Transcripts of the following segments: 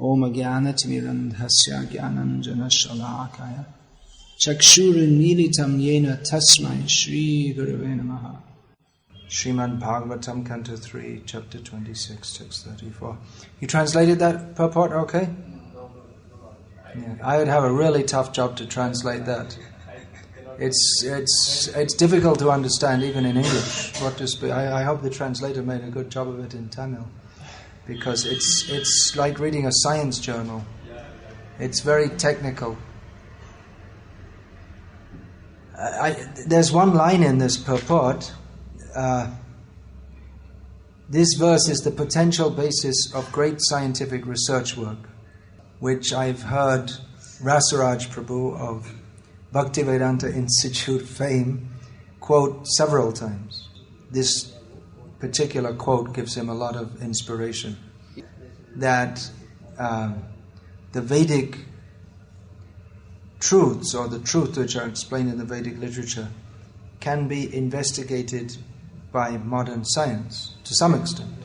Om Jnanatimirandhasya Jnananjana Shalakaya Chakshurimilitam Yena Tasmai Shri Gurave Namaha. Srimad Bhagavatam, Canto 3, Chapter 26, Text 34. You translated that purport, okay? Yeah, I would have a really tough job to translate that. It's difficult to understand even in English. I hope the translator made a good job of it in Tamil, because it's like reading a science journal. It's very technical. There's one line in this purport. This verse is the potential basis of great scientific research work, which I've heard Rasaraj Prabhu of Bhaktivedanta Institute fame quote several times. This particular quote gives him a lot of inspiration. That the Vedic truths, or the truth which are explained in the Vedic literature, can be investigated by modern science to some extent.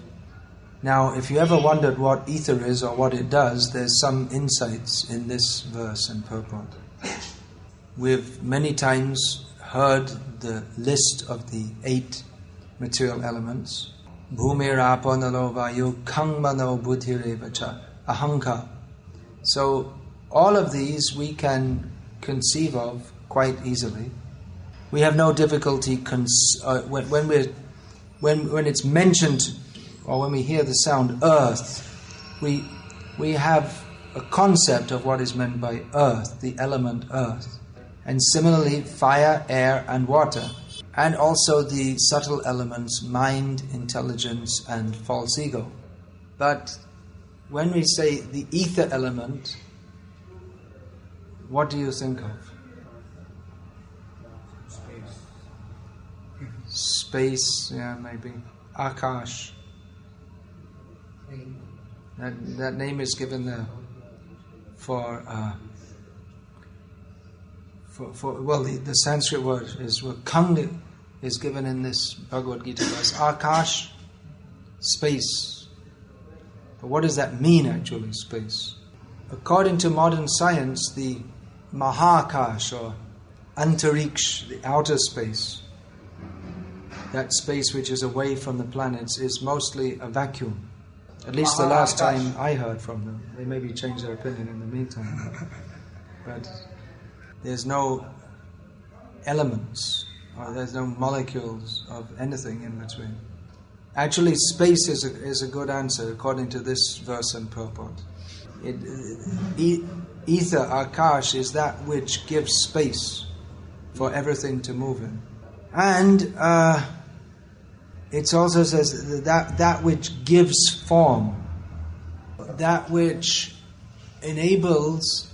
Now, if you ever wondered what ether is or what it does, there's some insights in this verse and purport. We've many times heard the list of the 8 material elements. Bhumir apo nalo vayu kangmano buddhirevacha ahankar. So all of these we can conceive of quite easily. We have no difficulty when it's mentioned, or when we hear the sound earth, we have a concept of what is meant by earth, the element earth. And similarly, fire, air and water. And also the subtle elements, mind, intelligence and false ego. But when we say the ether element, what do you think of? Space, yeah, maybe. Akash. That name is given there for the Sanskrit word is Kang is given in this Bhagavad-gita verse. Akash, space. But what does that mean actually, space? According to modern science, the Mahakash or Antariksh, the outer space, that space which is away from the planets, is mostly a vacuum. At least the last time I heard from them. They maybe changed their opinion in the meantime. But there's no elements, or there's no molecules of anything in between. Actually, space is a good answer according to this verse and purport. Ether, Akash, is that which gives space for everything to move in. And it also says that which gives form, that which enables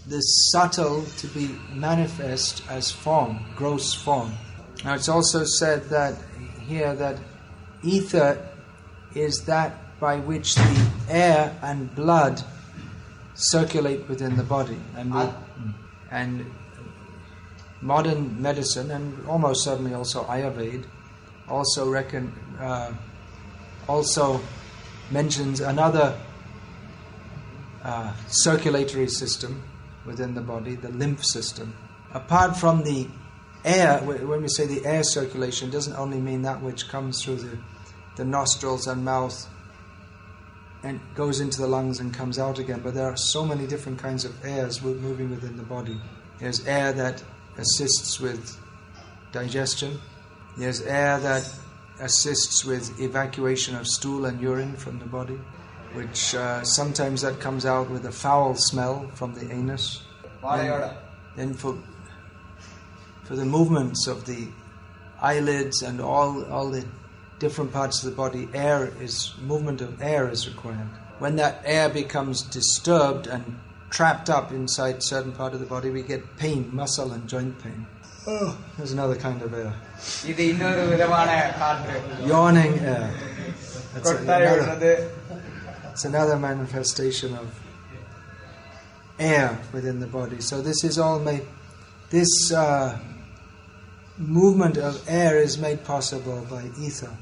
the subtle to be manifest as form, gross form. Now it's also said that here that ether is that by which the air and blood circulate within the body, and modern medicine, and almost certainly also Ayurveda, also mentions another circulatory system within the body, the lymph system. Apart from the air, when we say the air circulation, it doesn't only mean that which comes through the nostrils and mouth and goes into the lungs and comes out again, but there are so many different kinds of airs moving within the body. There's air that assists with digestion. There's air that assists with evacuation of stool and urine from the body, which sometimes that comes out with a foul smell from the anus. Then for the movements of the eyelids and all the different parts of the body, movement of air is required. When that air becomes disturbed and trapped up inside certain part of the body, we get pain, muscle and joint pain. Oh, there's another kind of air. Yawning air. It's another manifestation of air within the body. So this is all made. This movement of air is made possible by ether.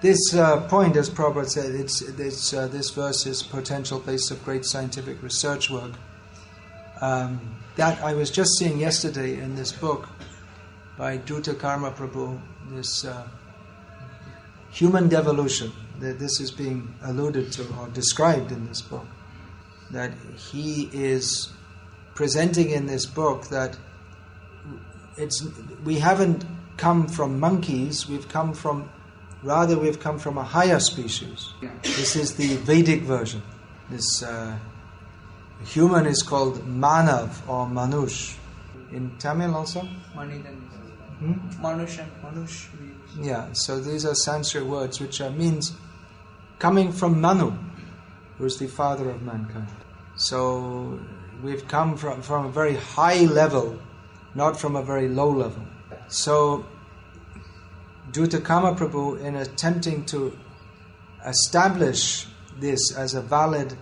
This point, as Prabhupada said, this verse is potential base of great scientific research work. That I was just seeing yesterday in this book by Duta Karma Prabhu, this human devolution. That this is being alluded to or described in this book. That he is presenting in this book that we haven't come from monkeys, we've come from a higher species. Yeah. This is the Vedic version. This human is called Manav or Manush. In Tamil also? Manush. Yeah, so these are Sanskrit words which means coming from Manu, who is the father of mankind. So we've come from a very high level, not from a very low level. So Duta Kama Prabhu, in attempting to establish this as a valid,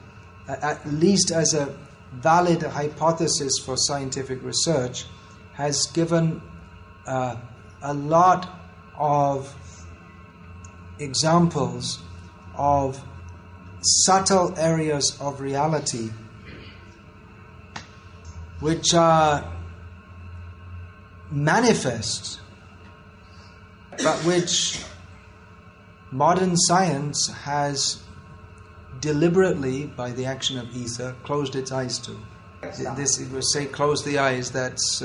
at least as a valid hypothesis for scientific research, has given a lot of examples of subtle areas of reality which are manifest, but which modern science has deliberately, by the action of ether, closed its eyes to. This, it would say, close the eyes, that's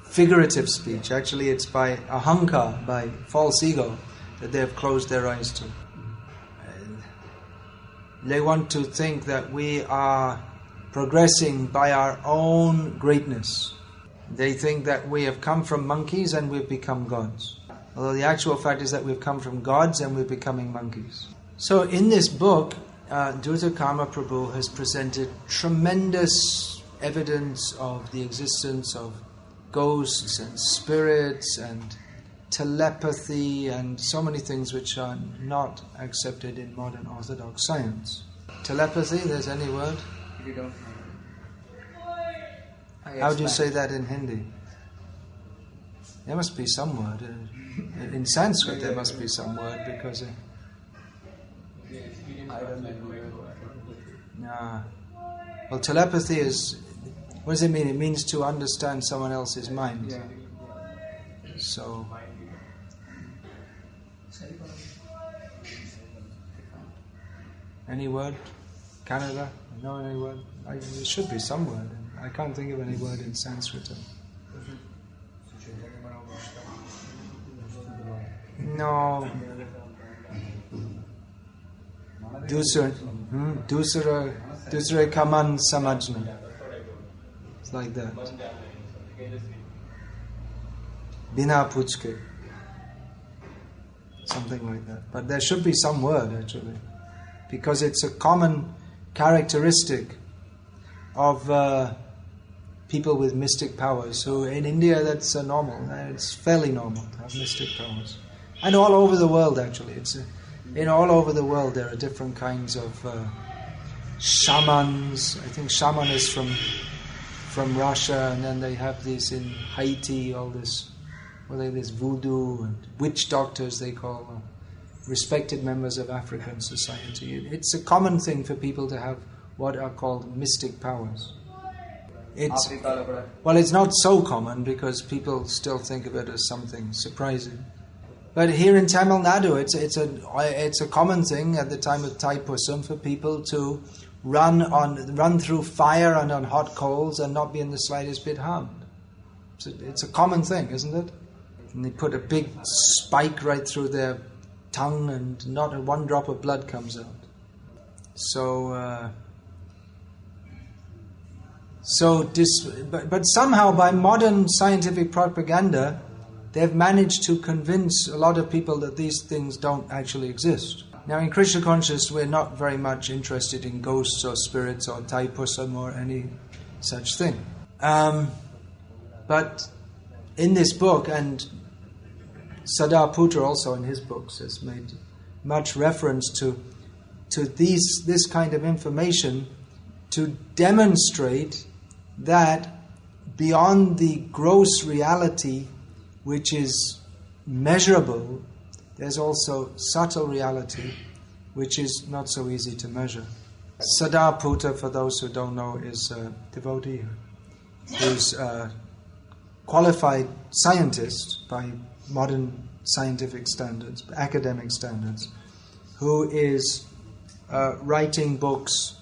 figurative speech. Actually, it's by ahankar, by false ego, that they have closed their eyes to. They want to think that we are progressing by our own greatness. They think that we have come from monkeys and we've become gods. Although the actual fact is that we've come from gods and we're becoming monkeys. So in this book, Duta Karma Prabhu has presented tremendous evidence of the existence of ghosts and spirits and telepathy and so many things which are not accepted in modern orthodox science. Telepathy, there's any word? You don't know. How do you say that in Hindi? There must be some word. In Sanskrit there must be some word because... I don't know. Well, telepathy is... What does it mean? It means to understand someone else's mind. Yeah. So... Any word? Canada? No, any word? There should be some word. I can't think of any word in Sanskrit. No. Dusra kaman samajna. It's like that. Bina puchke. Something like that. But there should be some word actually. Because it's a common characteristic of people with mystic powers. So in India that's normal. It's fairly normal to have mystic powers. And all over the world actually. All over the world there are different kinds of shamans. I think shaman is from Russia, and then they have this in Haiti, all this, this voodoo and witch doctors they call them. Respected members of African society. It's a common thing for people to have what are called mystic powers. It's not so common because people still think of it as something surprising. But here in Tamil Nadu, it's a common thing at the time of Thaipusam for people to run through fire and on hot coals and not be in the slightest bit harmed. It's a common thing, isn't it? And they put a big spike right through their tongue and not one drop of blood comes out. But somehow by modern scientific propaganda, they've managed to convince a lot of people that these things don't actually exist. Now in Krishna consciousness, we're not very much interested in ghosts or spirits or Thaipusam or any such thing. But in this book, and Sadaputra also in his books has made much reference to this kind of information to demonstrate that beyond the gross reality which is measurable there's also subtle reality, which is not so easy to measure. Siddhartha, for those who don't know, is a devotee who's a qualified scientist by modern scientific standards, academic standards, who is writing books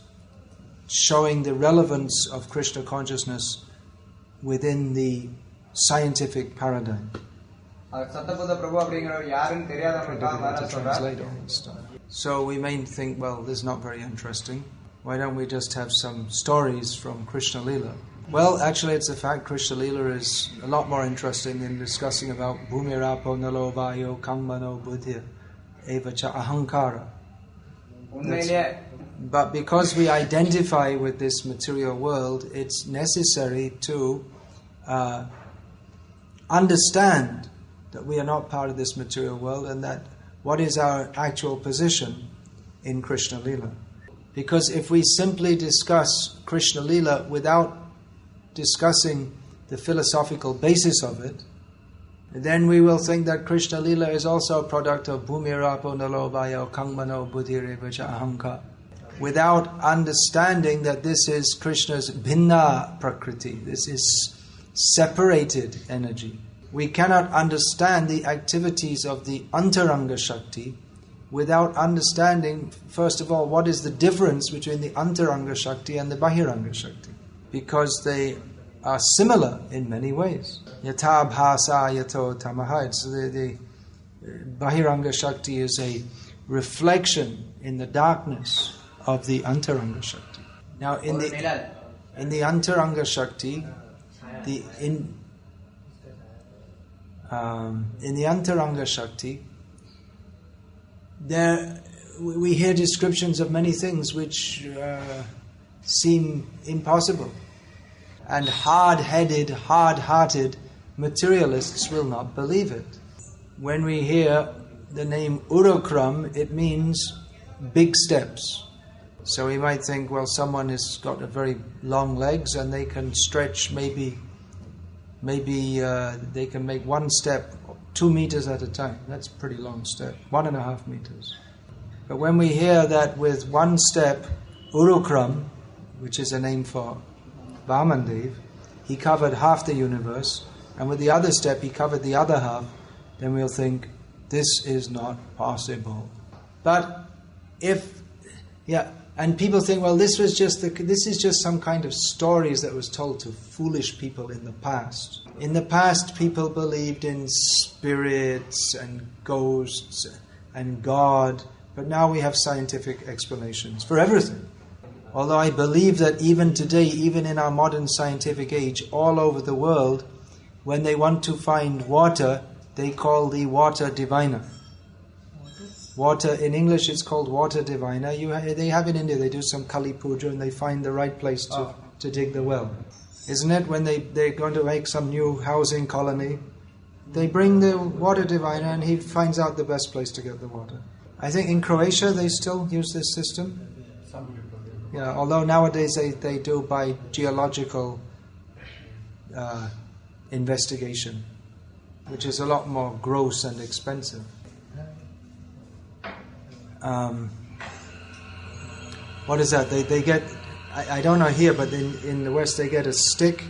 showing the relevance of Krishna consciousness within the scientific paradigm. So we may think, well, this is not very interesting. Why don't we just have some stories from Krishna Lila? Well, actually, it's a fact. Krishna Lila is a lot more interesting in discussing about Bhumirapo Nalo Vayo Kangmano Buddhya Evacha Ahankara. But because we identify with this material world, it's necessary to understand that we are not part of this material world, and that what is our actual position in Krishna Lila. Because if we simply discuss Krishna Lila without discussing the philosophical basis of it, then we will think that Krishna Lila is also a product of Bhumirapo Nalobhaya Kangmano Buddhirevacha Ahankara, without understanding that this is Krishna's Bhinna Prakriti, this is separated energy. We cannot understand the activities of the Antaranga Shakti without understanding, first of all, what is the difference between the Antaranga Shakti and the Bahiranga Shakti. Because they are similar in many ways. Yatha bhasa yato tamaha. So the Bahiranga Shakti is a reflection in the darkness of the Antaranga Shakti. Now in the Antaranga Shakti, in the Antaranga Shakti, there we hear descriptions of many things which seem impossible, and hard-hearted materialists will not believe it. When we hear the name Urukram, it means big steps. So we might think, well, someone has got a very long legs and they can stretch maybe they can make one step 2 meters at a time. That's a pretty long step, 1.5 meters. But when we hear that with one step, Urukram, which is a name for Vamandev, he covered half the universe, and with the other step he covered the other half, then we'll think, this is not possible. But and people think, well, this is just some kind of stories that was told to foolish people in the past. In the past, people believed in spirits and ghosts and God, but now we have scientific explanations for everything. Although I believe that even today, even in our modern scientific age, all over the world, when they want to find water, they call the water diviner. Water, in English it's called water diviner. They have in India, they do some Kali Puja and they find the right place to dig the well. Isn't it? When they're going to make some new housing colony, they bring the water diviner and he finds out the best place to get the water. I think in Croatia they still use this system. Yeah, although nowadays they do by geological investigation, which is a lot more gross and expensive. What is that? They get, I don't know here, but in the West they get a stick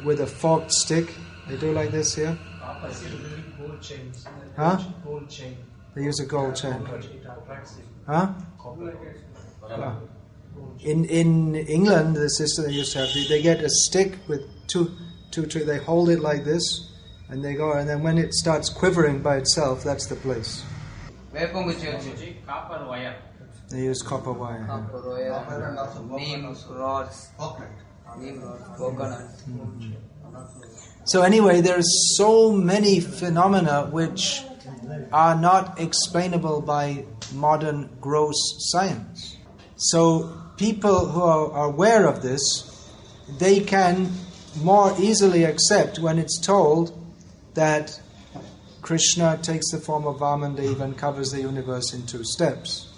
with a forked stick. They do like this here. Gold chains. Huh? Gold chain. They use a gold chain. Huh? In England, the system they used to have, they get a stick with two, they hold it like this, and they go, and then when it starts quivering by itself, that's the place. Copper wire. They use copper wire. Neem rods. Coconut. So anyway, there are so many phenomena which are not explainable by modern gross science. So people who are aware of this, they can more easily accept when it's told that Krishna takes the form of Vamandev and covers the universe in 2 steps.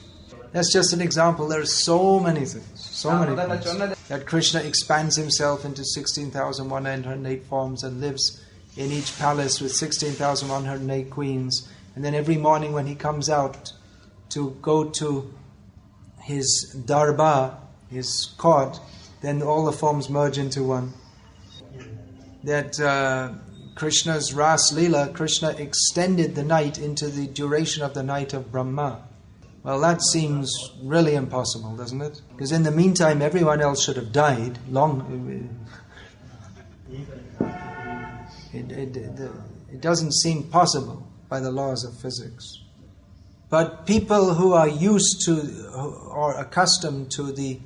That's just an example. There are so many things, that Krishna expands himself into 16,108 forms and lives in each palace with 16,108 queens, And then every morning when he comes out to go to his darbar, his court, then all the forms merge into one. That Krishna's Ras Leela, Krishna extended the night into the duration of the night of Brahma. Well, that seems really impossible, doesn't it? Because in the meantime, everyone else should have died long. It doesn't seem possible by the laws of physics. But people who are used to or accustomed to the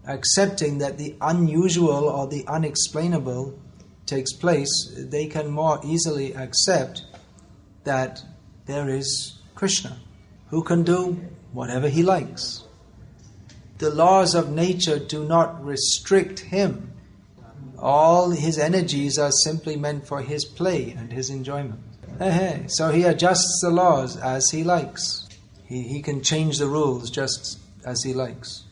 accepting that the unusual or the unexplainable takes place, they can more easily accept that there is Krishna, who can do whatever he likes. The laws of nature do not restrict him. All his energies are simply meant for his play and his enjoyment. So he adjusts the laws as he likes. He can change the rules just as he likes.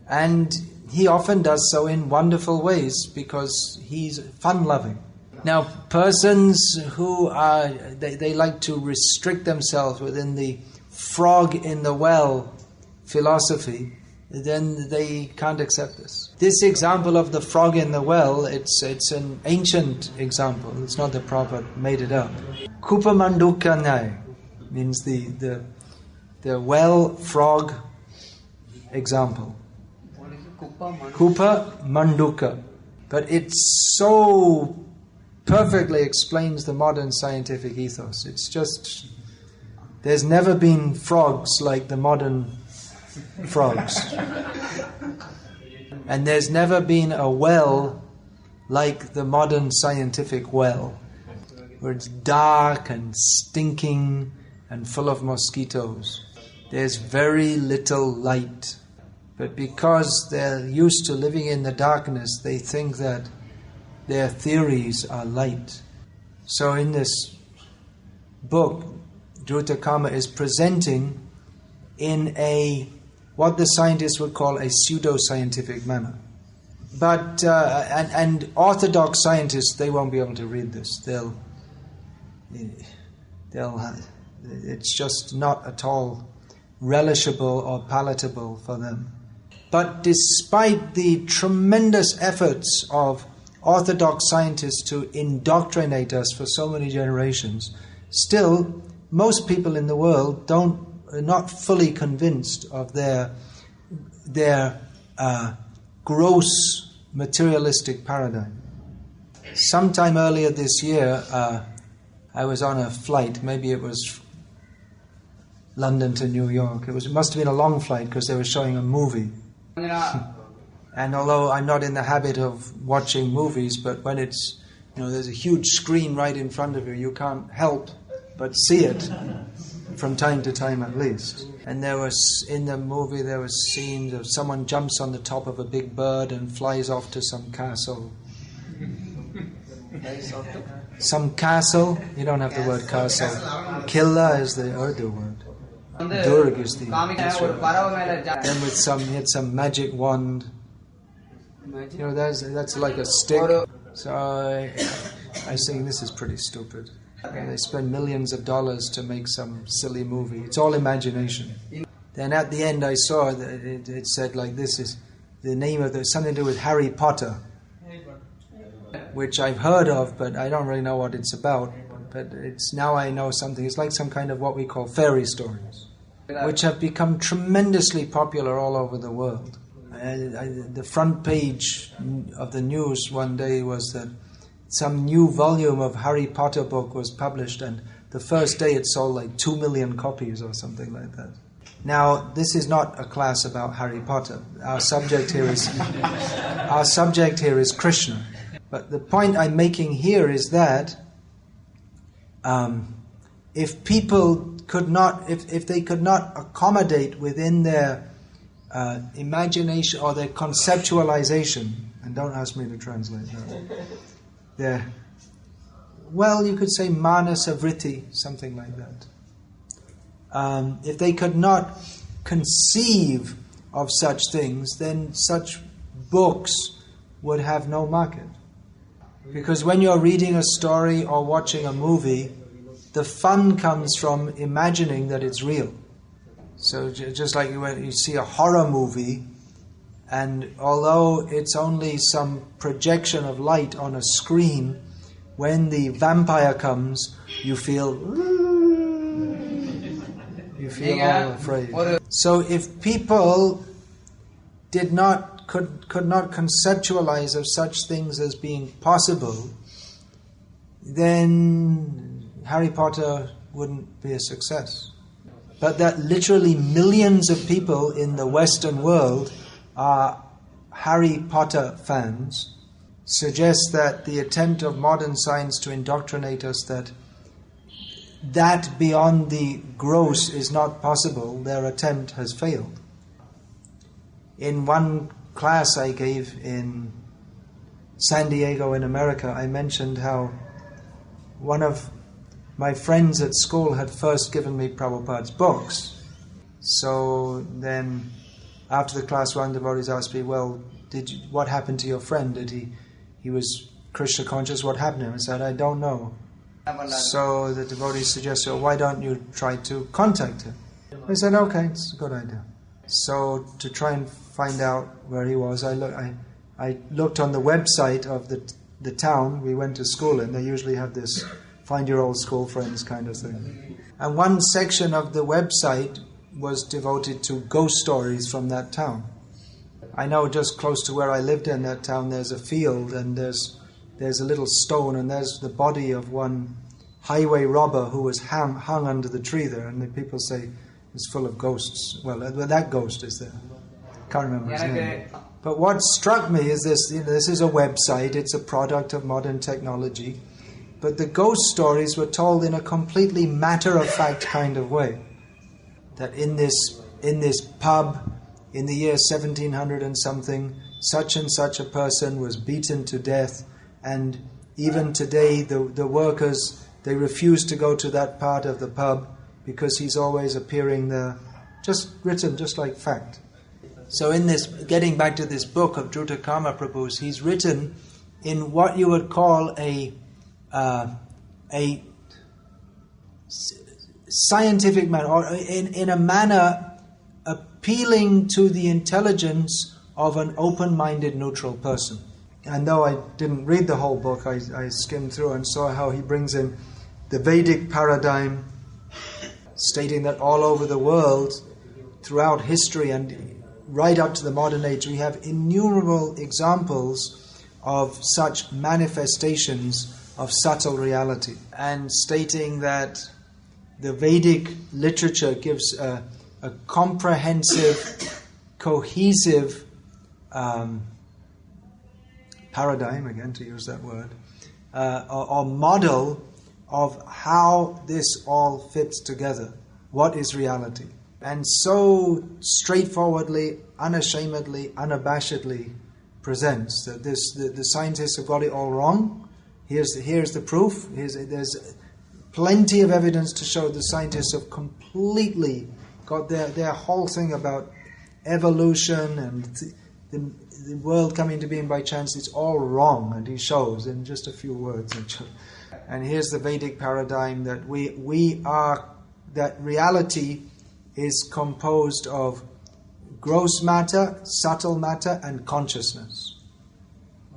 And he often does so in wonderful ways because he's fun-loving. Now, persons who are, they like to restrict themselves within the frog in the well philosophy, then they can't accept this. This example of the frog in the well, it's an ancient example. It's not that Prabhupada made it up. Kupa manduka nai means the well frog example. Kupa manduka. But it so perfectly explains the modern scientific ethos. It's just, there's never been frogs like the modern frogs. And there's never been a well like the modern scientific well, where it's dark and stinking and full of mosquitoes. There's very little light. But because they're used to living in the darkness, they think that their theories are light. So in this book, Dhrutakama is presenting in what the scientists would call a pseudo-scientific manner. But and orthodox scientists, they won't be able to read this. It's just not at all relishable or palatable for them. But despite the tremendous efforts of orthodox scientists to indoctrinate us for so many generations, still most people in the world are not fully convinced of their gross materialistic paradigm. Sometime earlier this year, I was on a flight. Maybe it was London to New York. It must have been a long flight because they were showing a movie. And although I'm not in the habit of watching movies, but when it's, there's a huge screen right in front of you, you can't help but see it from time to time at least. And in the movie there was scenes of someone jumps on the top of a big bird and flies off to some castle. Some castle? You don't have the word castle. Killa is the Urdu word. Durg is the... Then he had some magic wand. That's like a stick. So I think this is pretty stupid. And they spend millions of dollars to make some silly movie. It's all imagination. Then at the end I saw that it said like this is the name of something to do with Harry Potter, which I've heard of, but I don't really know what it's about. But now I know something. It's like some kind of what we call fairy stories, which have become tremendously popular all over the world. The front page of the news one day was that some new volume of Harry Potter book was published, and the first day it sold like 2 million copies or something like that. Now, this is not a class about Harry Potter. Our subject here is Krishna. But the point I'm making here is that if people could not, if they could not accommodate within their imagination or their conceptualization, and don't ask me to translate that, you could say manasa vritti, something like that. If they could not conceive of such things, then such books would have no market. Because when you're reading a story or watching a movie, the fun comes from imagining that it's real. So just like when you see a horror movie, and although it's only some projection of light on a screen, when the vampire comes, you feel all afraid. So if people could not conceptualize of such things as being possible, then Harry Potter wouldn't be a success. But that literally millions of people in the Western world are Harry Potter fans suggests that the attempt of modern science to indoctrinate us that beyond the gross is not possible, their attempt has failed. In one class I gave in San Diego in America, I mentioned how one of my friends at school had first given me Prabhupada's books. So then after the class, one of the devotees asked me, well, what happened to your friend? He was Krishna conscious, what happened to him? I said, I don't know. So the devotee suggested, well, why don't you try to contact him? I said, okay, it's a good idea. So to try and find out where he was, I looked on the website of the town we went to school in. They usually have this find your old school friends kind of thing. And one section of the website was devoted to ghost stories from that town. I know just close to where I lived in that town, there's a field and there's a little stone and there's the body of one highway robber who was hung under the tree there, and the people say it's full of ghosts. Well, that ghost is there. Can't remember his name. But what struck me is this, this is a website, it's a product of modern technology, but the ghost stories were told in a completely matter-of-fact kind of way. That in this pub, in the year 1700 and something, such and such a person was beaten to death, and even today the workers, they refuse to go to that part of the pub because he's always appearing there, just written just like fact. So in this, getting back to this book of Druta Kama Prabhu's, he's written in what you would call a scientific manner, or in a manner appealing to the intelligence of an open-minded neutral person. And though I didn't read the whole book, I skimmed through and saw how he brings in the Vedic paradigm, stating that all over the world, throughout history and right up to the modern age, we have innumerable examples of such manifestations of subtle reality, and stating that the Vedic literature gives a comprehensive, cohesive paradigm, again to use that word, or model of how this all fits together. What is reality? And so straightforwardly, unashamedly, unabashedly presents that the scientists have got it all wrong. Here's the proof. There's plenty of evidence to show the scientists have completely got their whole thing about evolution and the world coming to being by chance. It's all wrong, and he shows in just a few words. And here's the Vedic paradigm that that reality is composed of gross matter, subtle matter, and consciousness.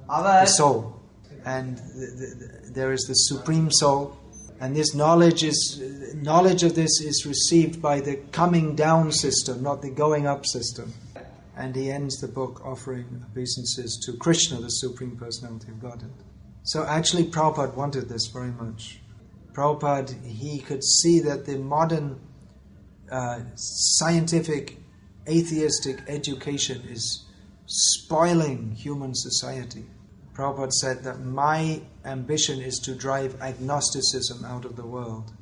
The soul. And there is the supreme soul, and this knowledge of this is received by the coming down system, not the going up system. And he ends the book offering obeisances to Krishna, the Supreme Personality of Godhead. So actually Prabhupada wanted this very much. Prabhupada, he could see that the modern scientific, atheistic education is spoiling human society. Prabhupada said that my ambition is to drive agnosticism out of the world.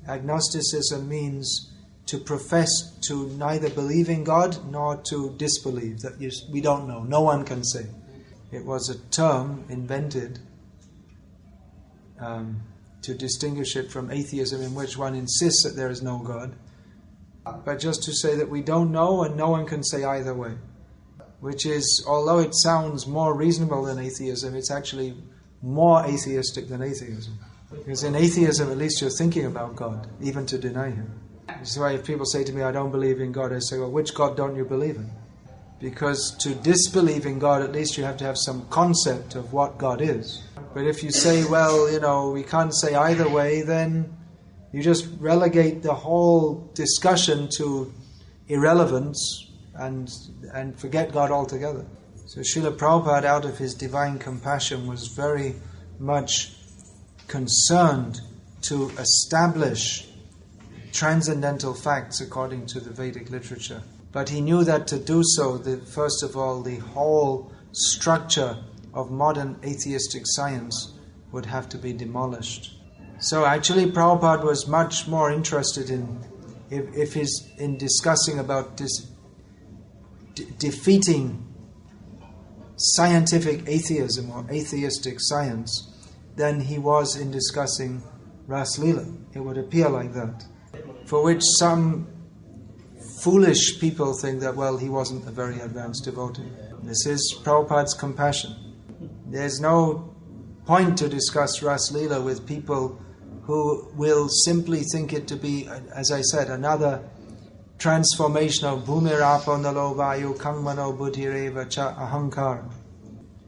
Agnosticism means to profess to neither believe in God nor to disbelieve. That we don't know. No one can say. It was a term invented to distinguish it from atheism, in which one insists that there is no God, but just to say that we don't know and no one can say either way. Which is, although it sounds more reasonable than atheism, it's actually more atheistic than atheism. Because in atheism, at least you're thinking about God, even to deny Him. This is why if people say to me, I don't believe in God, I say, well, which God don't you believe in? Because to disbelieve in God, at least you have to have some concept of what God is. But if you say, well, we can't say either way, then you just relegate the whole discussion to irrelevance and forget God altogether. So Srila Prabhupada, out of his divine compassion, was very much concerned to establish transcendental facts according to the Vedic literature. But he knew that to do so, first of all, the whole structure of modern atheistic science would have to be demolished. So actually Prabhupada was much more interested in discussing about defeating scientific atheism or atheistic science than he was in discussing Ras Leela. It would appear like that. For which some foolish people think that, well, he wasn't a very advanced devotee. This is Prabhupada's compassion. There's no point to discuss Ras Leela with people who will simply think it to be, as I said, another transformation of Bhumirapo Nalo Vayu Kangmano Buddhireva Cha Ahankara.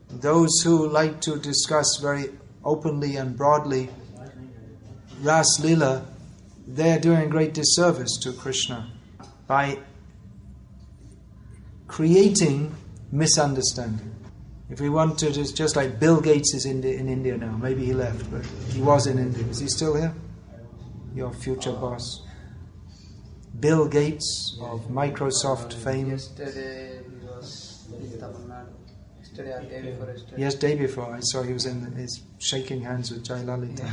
Those who like to discuss very openly and broadly Ras Leela, they're doing a great disservice to Krishna by creating misunderstanding. If we want to, just like Bill Gates is in India now, maybe he left, but he was in India. Is he still here? Your future boss. Bill Gates of Microsoft fame. Yesterday he was in Tamil Nadu. Yesterday or day before yesterday. Yes, day before. I saw he was he's shaking hands with Jai Lalita.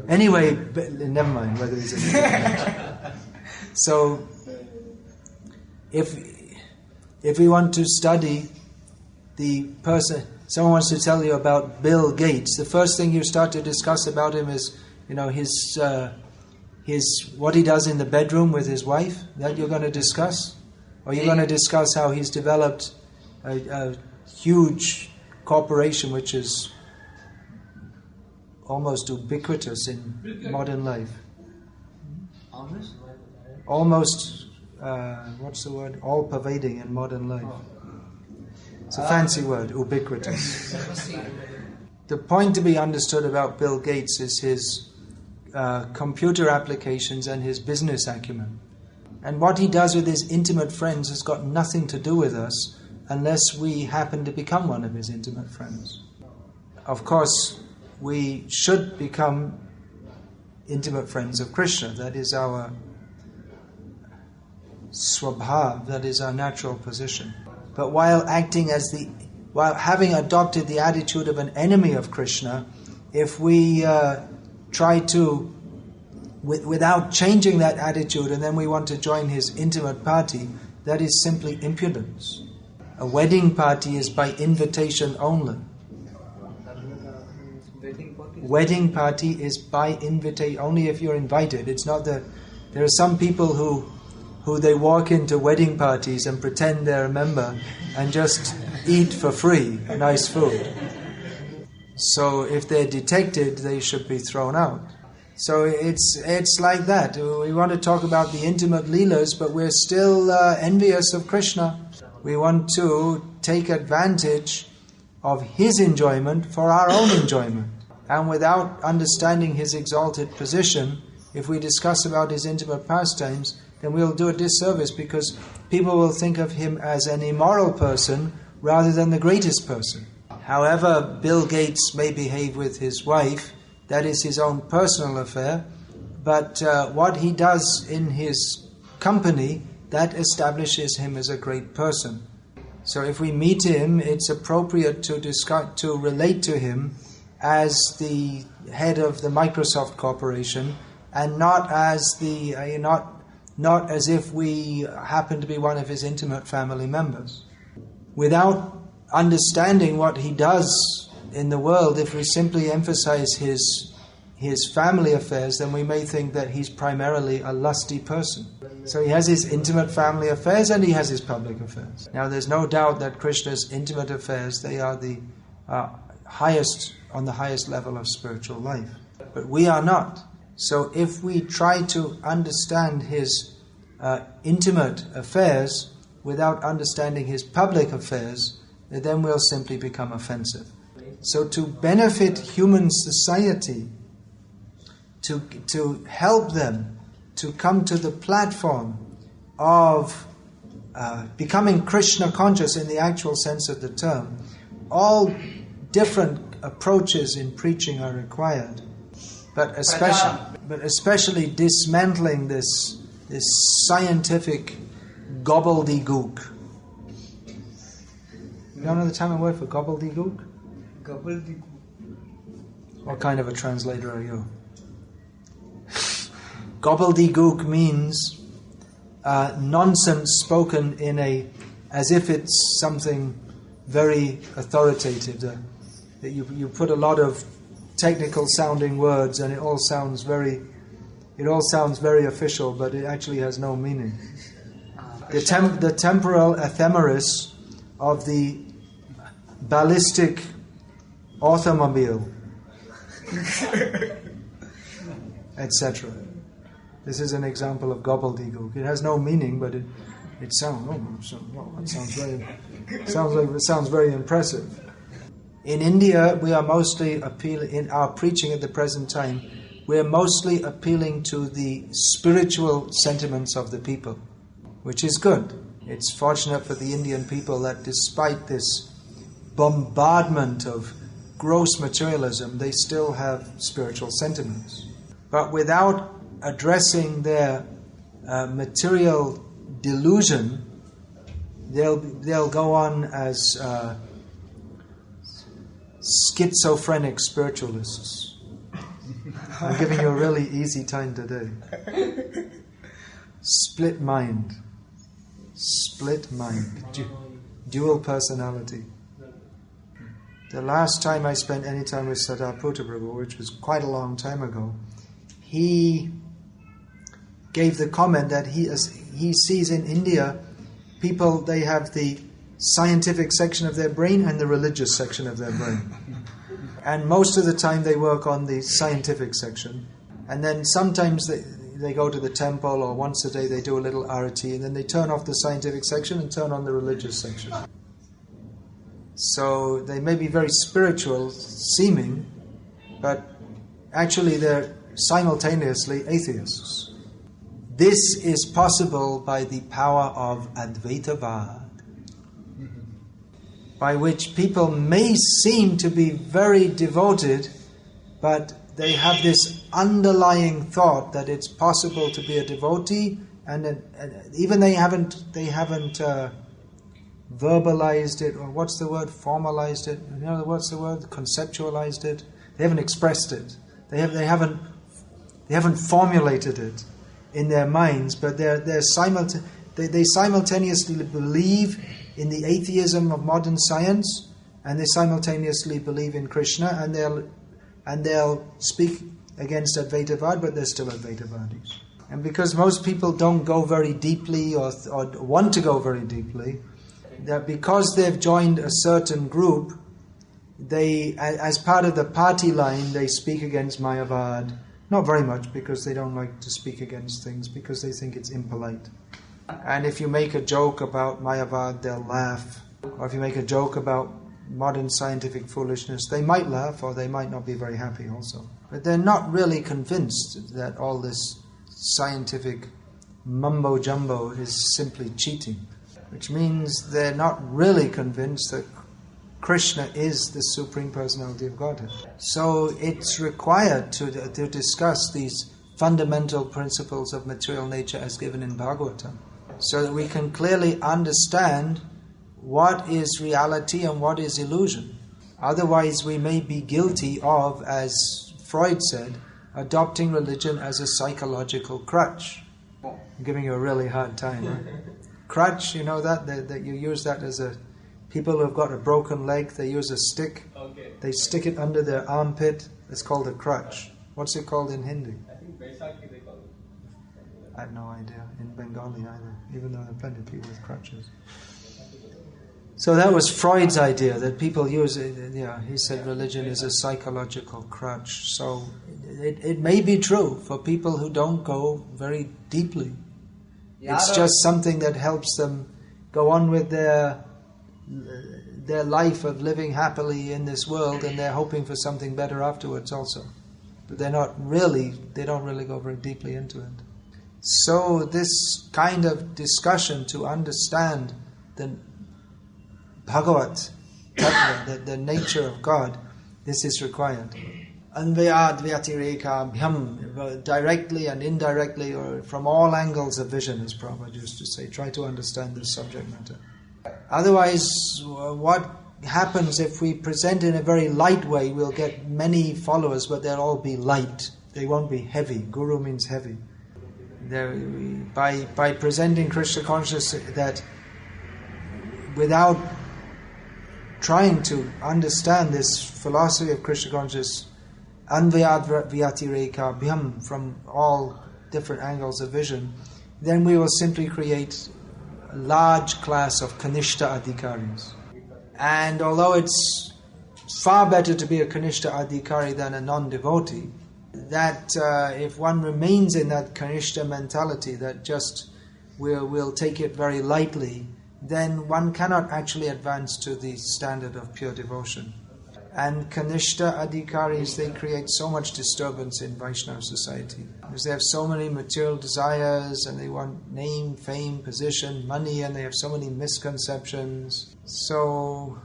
Anyway, never mind whether he's in India. So, if we want to study the person, someone wants to tell you about Bill Gates, the first thing you start to discuss about him is, his what he does in the bedroom with his wife. That you're going to discuss, or you're going to discuss how he's developed a huge corporation which is almost ubiquitous in modern life. Almost, what's the word? All-pervading in modern life. It's a fancy word, ubiquitous. The point to be understood about Bill Gates is his computer applications and his business acumen. And what he does with his intimate friends has got nothing to do with us unless we happen to become one of his intimate friends. Of course, we should become intimate friends of Krishna. That is our swabhav, that is our natural position. But while having adopted the attitude of an enemy of Krishna, if we try to, without changing that attitude, and then we want to join his intimate party, that is simply impudence. A wedding party is by invitation only. Wedding party is by invitation, only if you're invited. It's not that there are some people who they walk into wedding parties and pretend they're a member and just eat for free nice food. So if they're detected, they should be thrown out. So it's like that. We want to talk about the intimate leelas, but we're still envious of Krishna. We want to take advantage of his enjoyment for our own enjoyment. And without understanding his exalted position, if we discuss about his intimate pastimes, then we'll do a disservice, because people will think of him as an immoral person rather than the greatest person. However Bill Gates may behave with his wife, that is his own personal affair, but what he does in his company, that establishes him as a great person. So if we meet him, it's appropriate to relate to him as the head of the Microsoft Corporation, and not as not as if we happen to be one of his intimate family members. Without understanding what he does in the world, if we simply emphasize his family affairs, then we may think that he's primarily a lusty person. So he has his intimate family affairs and he has his public affairs. Now there's no doubt that Krishna's intimate affairs, they are on the highest level of spiritual life. But we are not. So if we try to understand his intimate affairs without understanding his public affairs, then we'll simply become offensive. So to benefit human society, to help them to come to the platform of becoming Krishna conscious in the actual sense of the term, all different approaches in preaching are required, but especially dismantling this scientific gobbledygook. You don't know the Tamil word for gobbledygook? Gobbledygook. What kind of a translator are you? Gobbledygook means nonsense spoken as if it's something very authoritative. That you put a lot of technical sounding words and it all sounds very official, but it actually has no meaning. The temporal ephemeris of the ballistic automobile, etc. This is an example of gobbledygook. It has no meaning, but it sounds very impressive. In India, we are mostly appealing, in our preaching at the present time, we are mostly appealing to the spiritual sentiments of the people, which is good. It's fortunate for the Indian people that despite this bombardment of gross materialism, they still have spiritual sentiments. But without addressing their material delusion, they'll go on as schizophrenic spiritualists. I'm giving you a really easy time today. Split mind, dual personality. The last time I spent any time with Sardar Prabhu, which was quite a long time ago, he gave the comment that he sees in India people, they have the scientific section of their brain and the religious section of their brain. And most of the time they work on the scientific section. And then sometimes they go to the temple, or once a day they do a little arati, and then they turn off the scientific section and turn on the religious section. So they may be very spiritual seeming, but actually they're simultaneously atheists. This is possible by the power of Advaitavad, by which people may seem to be very devoted, but they have this underlying thought that it's possible to be a devotee, and even they haven't verbalized it, or what's the word, formalized it, what's the word, conceptualized it. They haven't expressed it. They haven't formulated it in their minds, but they simultaneously believe in the atheism of modern science, and they simultaneously believe in Krishna, and they'll speak against Advaitavad, but they're still Advaitavadis. And because most people don't go very deeply or want to go very deeply, that because they've joined a certain group, they, as part of the party line, they speak against Mayavad. Not very much, because they don't like to speak against things, because they think it's impolite. And if you make a joke about Mayavad, they'll laugh. Or if you make a joke about modern scientific foolishness, they might laugh, or they might not be very happy also. But they're not really convinced that all this scientific mumbo-jumbo is simply cheating. Which means they're not really convinced that Krishna is the Supreme Personality of Godhead. So it's required to discuss these fundamental principles of material nature as given in Bhagavatam, so that we can clearly understand what is reality and what is illusion. Otherwise we may be guilty of, as Freud said, adopting religion as a psychological crutch. I'm giving you a really hard time, right? Crutch, you know that you use that as a... People who have got a broken leg, they use a stick. Okay. They stick it under their armpit. It's called a crutch. What's it called in Hindi? I think Baisakhi they call it. I have no idea. In Bengali either, even though there are plenty of people with crutches. So that was Freud's idea, that people use it. Yeah, he said religion is a psychological crutch. So it may be true for people who don't go very deeply. It's just something that helps them go on with their life of living happily in this world, and they're hoping for something better afterwards also. But they don't really go very deeply into it. So this kind of discussion to understand the Bhagavat Tattva, the nature of God, this is required. Anvayad vyatireka bhyam, directly and indirectly, or from all angles of vision, as Prabhupada used to say. Try to understand this subject matter. Otherwise, what happens if we present in a very light way, we'll get many followers, but they'll all be light. They won't be heavy. Guru means heavy. By presenting Krishna consciousness that without trying to understand this philosophy of Krishna consciousness, anvayad vyatireka bhyam, from all different angles of vision, then we will simply create a large class of kanishta adhikaris. And although it's far better to be a kanishta adhikari than a non-devotee, that if one remains in that kanishta mentality, that just we'll take it very lightly, then one cannot actually advance to the standard of pure devotion. And kanishta adhikaris, they create so much disturbance in Vaishnava society, because they have so many material desires, and they want name, fame, position, money, and they have so many misconceptions. So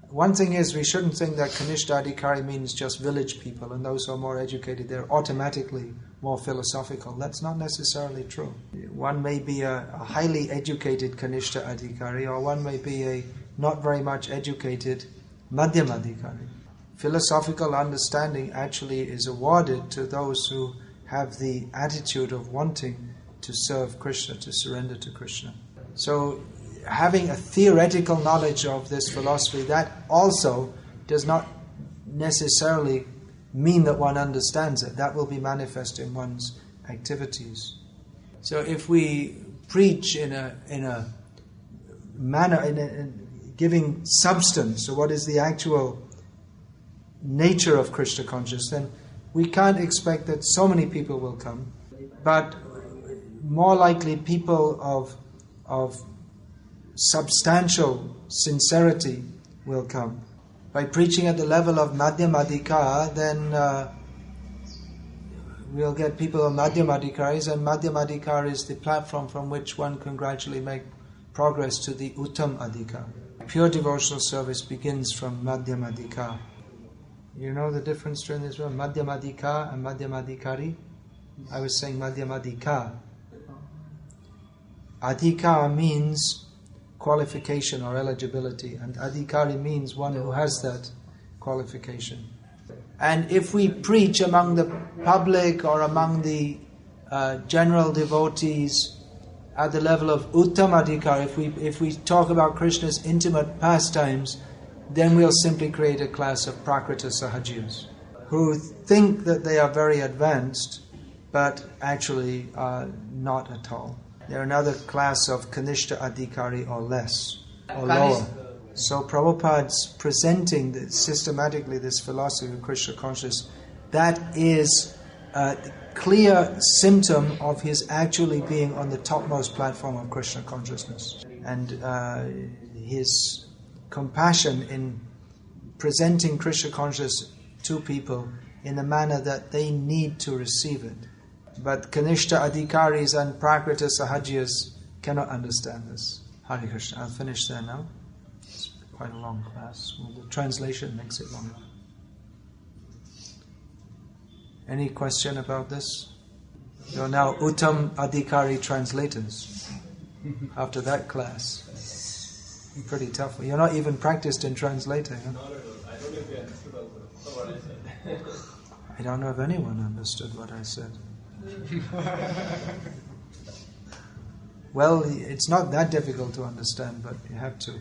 one thing is, we shouldn't think that kanishta adhikari means just village people, and those who are more educated, they're automatically more philosophical. That's not necessarily true. One may be a highly educated kanishta adhikari, or one may be a not very much educated madhyam adhikari. Philosophical understanding actually is awarded to those who have the attitude of wanting to serve Krishna, to surrender to Krishna. So having a theoretical knowledge of this philosophy, that also does not necessarily mean that one understands it. That will be manifest in one's activities. So if we preach in a manner, in giving substance to what is the actual nature of Krishna consciousness, then we can't expect that so many people will come, but more likely people of substantial sincerity will come. By preaching at the level of Madhyamadika, then we'll get people of Madhyamadikaris, and Madhyamadikar is the platform from which one can gradually make progress to the Uttam Adhikar. Pure devotional service begins from Madhyamadika. You know the difference between this word, Madhyamadika and Madhyamadikari? I was saying Madhyamadika. Adhika means qualification or eligibility, and adhikari means one who has that qualification. And if we preach among the public or among the general devotees at the level of Uttam Adhikar, if we talk about Krishna's intimate pastimes, then we'll simply create a class of Prakrita Sahajiyas who think that they are very advanced, but actually are not at all. They're another class of Kanishta Adhikari or less, or lower. So Prabhupada's presenting systematically this philosophy of Krishna consciousness, that is a clear symptom of his actually being on the topmost platform of Krishna consciousness. And his compassion in presenting Krishna consciousness to people in a manner that they need to receive it. But Kanishta Adhikaris and Prakrita Sahajiyas cannot understand this. Hare Krishna. I'll finish there now. It's quite a long class. Well, the translation makes it longer. Any question about this? You're now Uttam Adhikari translators after that class. Pretty tough. You're not even practiced in translating. Huh? No. I don't know if you understood also what I said. I don't know if anyone understood what I said. Well, it's not that difficult to understand, but you have to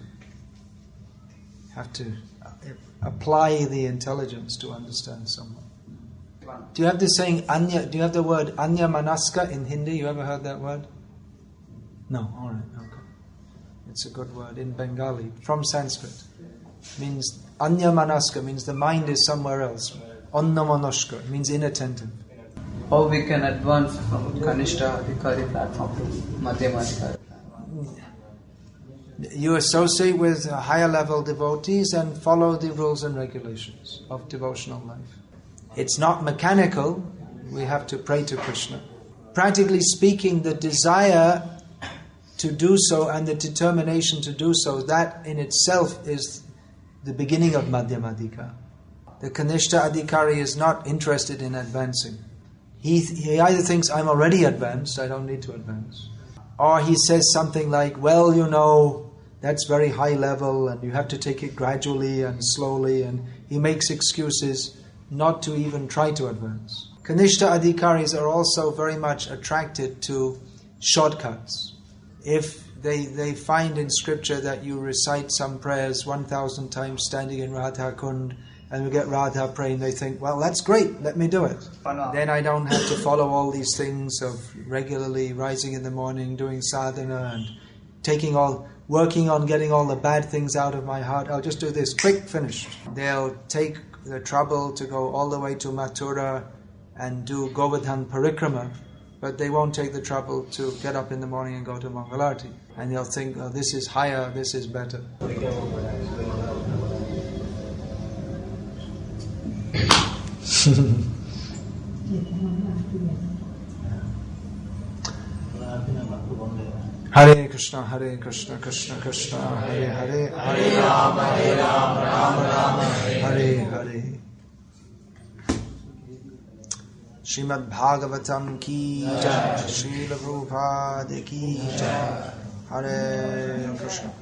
apply the intelligence to understand someone. Do you have the saying anya? Do you have the word anya manaska in Hindi? You ever heard that word? No. All right. Okay. It's a good word in Bengali, from Sanskrit. Means anya manaska, means the mind is somewhere else. Annamanoshka means inattentive. How we can advance from Kanishta Adhikari platform to Madhyama Adhikari? You associate with higher level devotees and follow the rules and regulations of devotional life. It's not mechanical. We have to pray to Krishna. Practically speaking, the desire to do so and the determination to do so, that in itself is the beginning of Madhyama Adhikari. The Kanishta Adhikari is not interested in advancing. He either thinks, I'm already advanced, I don't need to advance. Or he says something like, well, that's very high level and you have to take it gradually and slowly, and he makes excuses not to even try to advance. Kanishta Adhikaris are also very much attracted to shortcuts. If they find in scripture that you recite some prayers 1,000 times standing in Radha Kund and you get Radha praying, they think, well, that's great, let me do it. Then I don't have to follow all these things of regularly rising in the morning, doing sadhana and working on getting all the bad things out of my heart. I'll just do this, quick, finished. They'll take the trouble to go all the way to Mathura and do Govardhan Parikrama, but they won't take the trouble to get up in the morning and go to Mangalarti. And they'll think, oh, this is higher, this is better. Hare Krishna, Krishna Krishna, Hare Hare, Hare Rama, Rama Rama, Hare Hare. Srimad Bhagavatam ki jai, Srila Prabhupada ki jai. Hare Krishna.